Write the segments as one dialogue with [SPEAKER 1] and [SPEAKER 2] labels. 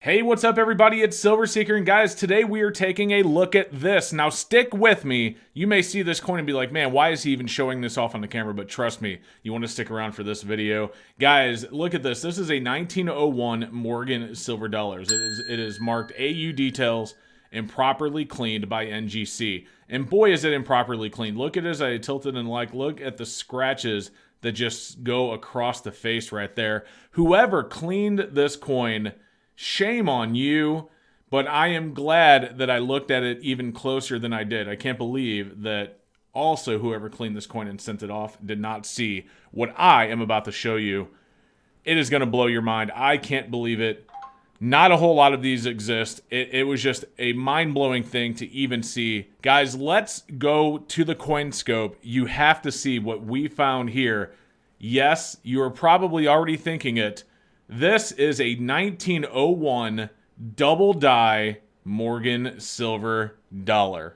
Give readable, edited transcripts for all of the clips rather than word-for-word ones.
[SPEAKER 1] Hey, what's up everybody? It's Silver Seeker, and guys, today we are taking a look at this. Now stick with me. You may see this coin and be like, man, why is he even showing this off on the camera? But trust me, you want to stick around for this video. Guys, look at this. This is a 1901 Morgan silver dollars. It is marked AU details, improperly cleaned by NGC. And boy, is it improperly cleaned. Look at it as I tilted and look at the scratches that just go across the face right there. Whoever cleaned this coin, shame on you, but I am glad that I looked at it even closer than I did. I can't believe that also whoever cleaned this coin and sent it off did not see what I am about to show you. It is going to blow your mind. I can't believe it. Not a whole lot of these exist. It was just a mind-blowing thing to even see. Guys, let's go to the coin scope. You have to see what we found here. Yes, you are probably already thinking it. This is a 1901 double die Morgan silver dollar.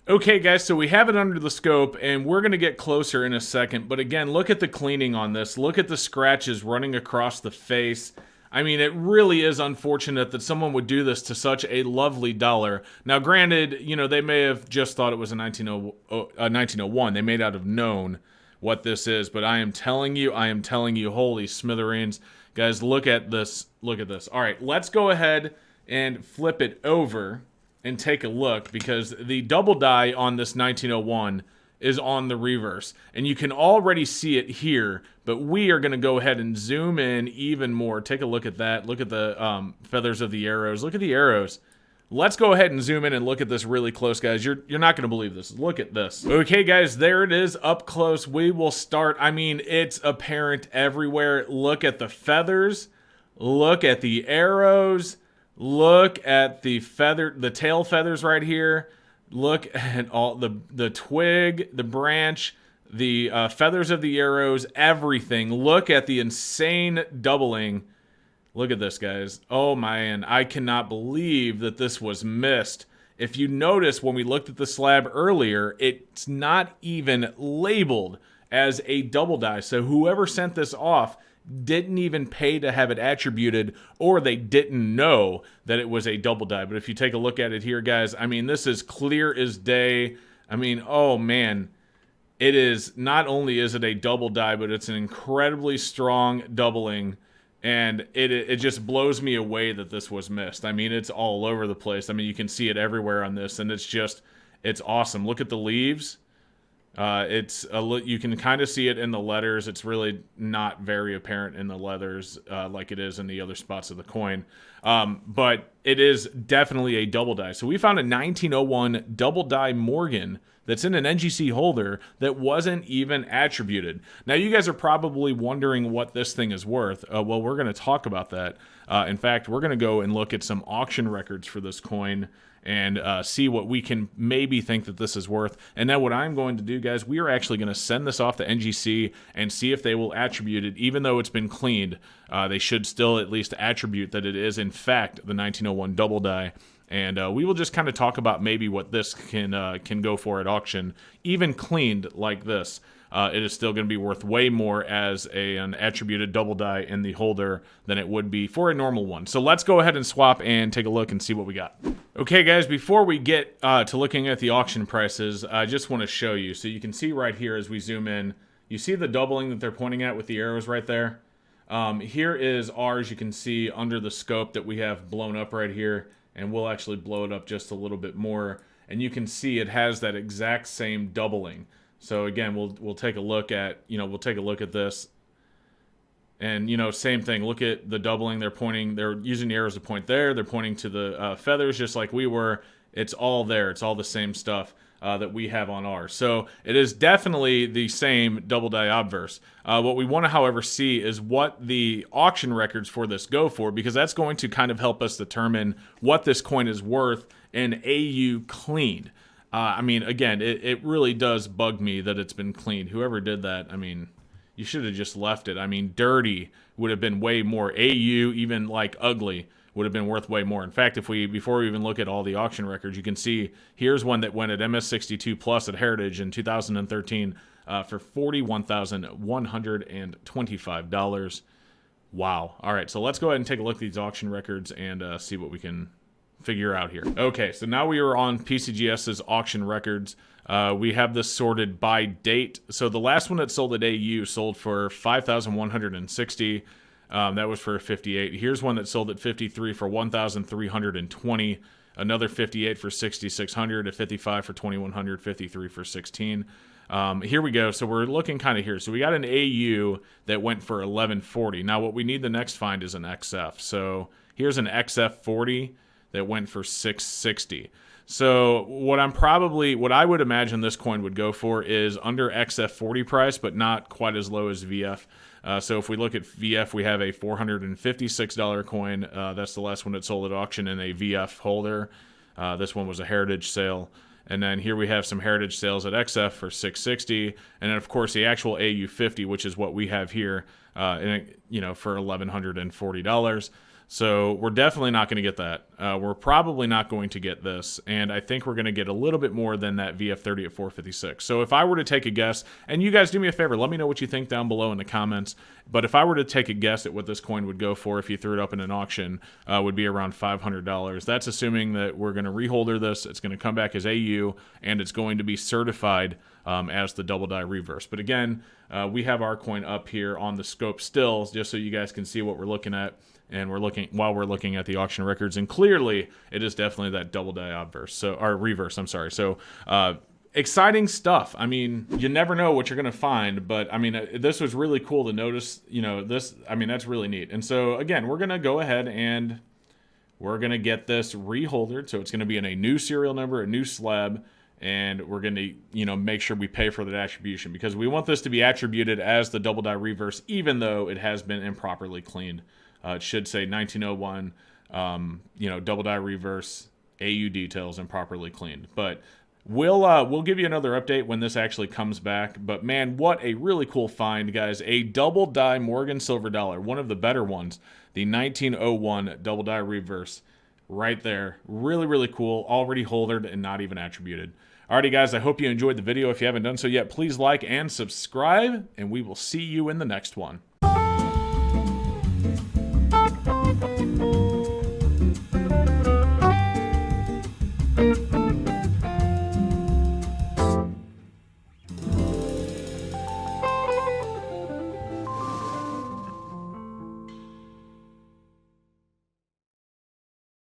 [SPEAKER 1] Okay guys, so we have it under the scope and we're going to get closer in a second, but again, look at the cleaning on this. Look at the scratches running across the face. I mean, it really is unfortunate that someone would do this to such a lovely dollar. Now, granted, you know, they may have just thought it was a 1901. They may not have known what this is, but I am telling you, holy smithereens. Guys, look at this. Look at this. All right, let's go ahead and flip it over and take a look, because the double die on this 1901 is on the reverse, and you can already see it here, but we are going to go ahead and zoom in even more. Take a look at that. Look at the feathers of the arrows. Look at the arrows. Let's go ahead and zoom in and look at this really close, guys. You're not going to believe this. Look at this. Okay, guys, there it is up close. We will start. I mean, it's apparent everywhere. Look at the feathers. Look at the arrows. Look at the tail feathers right here. Look at all the twig, the branch, the feathers of the arrows, everything. Look at the insane doubling. Look at this, guys. Oh, man. I cannot believe that this was missed. If you notice, when we looked at the slab earlier, it's not even labeled as a double die. So whoever sent this off didn't even pay to have it attributed, or they didn't know that it was a double die. But if you take a look at it here, guys, I mean, this is clear as day. I mean, oh man, it is, not only is it a double die, but it's an incredibly strong doubling, and it just blows me away that this was missed. I mean, it's all over the place. I mean, you can see it everywhere on this, and it's awesome. Look at the leaves. You can kind of see it in the letters. It's really not very apparent in the letters like it is in the other spots of the coin. But it is definitely a double die. So we found a 1901 double die Morgan that's in an NGC holder that wasn't even attributed. Now, you guys are probably wondering what this thing is worth. Well, we're going to talk about that. In fact, we're going to go and look at some auction records for this coin and see what we can maybe think that this is worth. And then what I'm going to do, guys, we are actually going to send this off to NGC and see if they will attribute it. Even though it's been cleaned, they should still at least attribute that it is, in fact, the 1901 double die. And we will just kind of talk about maybe what this can go for at auction. Even cleaned like this, it is still going to be worth way more as an attributed double die in the holder than it would be for a normal one. So let's go ahead and swap and take a look and see what we got. Okay, guys, before we get to looking at the auction prices, I just want to show you. So you can see right here as we zoom in, you see the doubling that they're pointing at with the arrows right there? Here is ours. You can see under the scope that we have blown up right here, and we'll actually blow it up just a little bit more. And you can see it has that exact same doubling. So again, we'll take a look at, we'll take a look at this. And, same thing. Look at the doubling. They're using the arrows to point there. They're pointing to the feathers just like we were. It's all there. It's all the same stuff that we have on ours. So it is definitely the same double die obverse. What we want to, however, see is what the auction records for this go for, because that's going to kind of help us determine what this coin is worth in AU cleaned. I mean, again, it really does bug me that it's been cleaned. Whoever did that, I mean, you should have just left it. I mean, dirty would have been way more. AU, even like ugly, would have been worth way more. In fact, before we even look at all the auction records, you can see here's one that went at MS62 Plus at Heritage in 2013 for $41,125. Wow. All right, so let's go ahead and take a look at these auction records and see what we can figure out here. Okay, so now we are on PCGS's auction records. We have this sorted by date. So the last one that sold at AU sold for $5,160. That was for 58. Here's one that sold at 53 for 1,320. Another 58 for 6,600. A 55 for 2,100. 53 for 16. Here we go. So we're looking kind of here. So we got an AU that went for 1140. Now what we need the next find is an XF. So here's an XF40 that went for 660. So what I would imagine this coin would go for is under XF40 price, but not quite as low as VF. So if we look at VF, we have a $456 coin. That's the last one that sold at auction in a VF holder. This one was a heritage sale. And then here we have some heritage sales at XF for $660, and then of course the actual AU50, which is what we have here, for $1,140. So we're definitely not going to get that. We're probably not going to get this, and I think we're going to get a little bit more than that VF30 at 456. So if I were to take a guess, and you guys do me a favor, let me know what you think down below in the comments, but if I were to take a guess at what this coin would go for if you threw it up in an auction, would be around $500. That's assuming that we're going to reholder this, it's going to come back as AU, and it's going to be certified as the double die reverse. But again, we have our coin up here on the scope still, just so you guys can see what we're looking at. And we're looking at the auction records, and clearly it is definitely that double die obverse, or reverse. I'm sorry. So exciting stuff. I mean, you never know what you're going to find, but I mean, this was really cool to notice. This. I mean, that's really neat. And so again, we're going to go ahead and we're going to get this reholdered. So it's going to be in a new serial number, a new slab. And we're going to, make sure we pay for that attribution, because we want this to be attributed as the double die reverse, even though it has been improperly cleaned. It should say 1901, double die reverse, AU details, improperly cleaned. But we'll give you another update when this actually comes back. But man, what a really cool find, guys! A double die Morgan silver dollar, one of the better ones, the 1901 double die reverse, right there. Really, really cool. Already holdered and not even attributed. Alrighty, guys, I hope you enjoyed the video. If you haven't done so yet, please like and subscribe, and we will see you in the next one.
[SPEAKER 2] Thank you.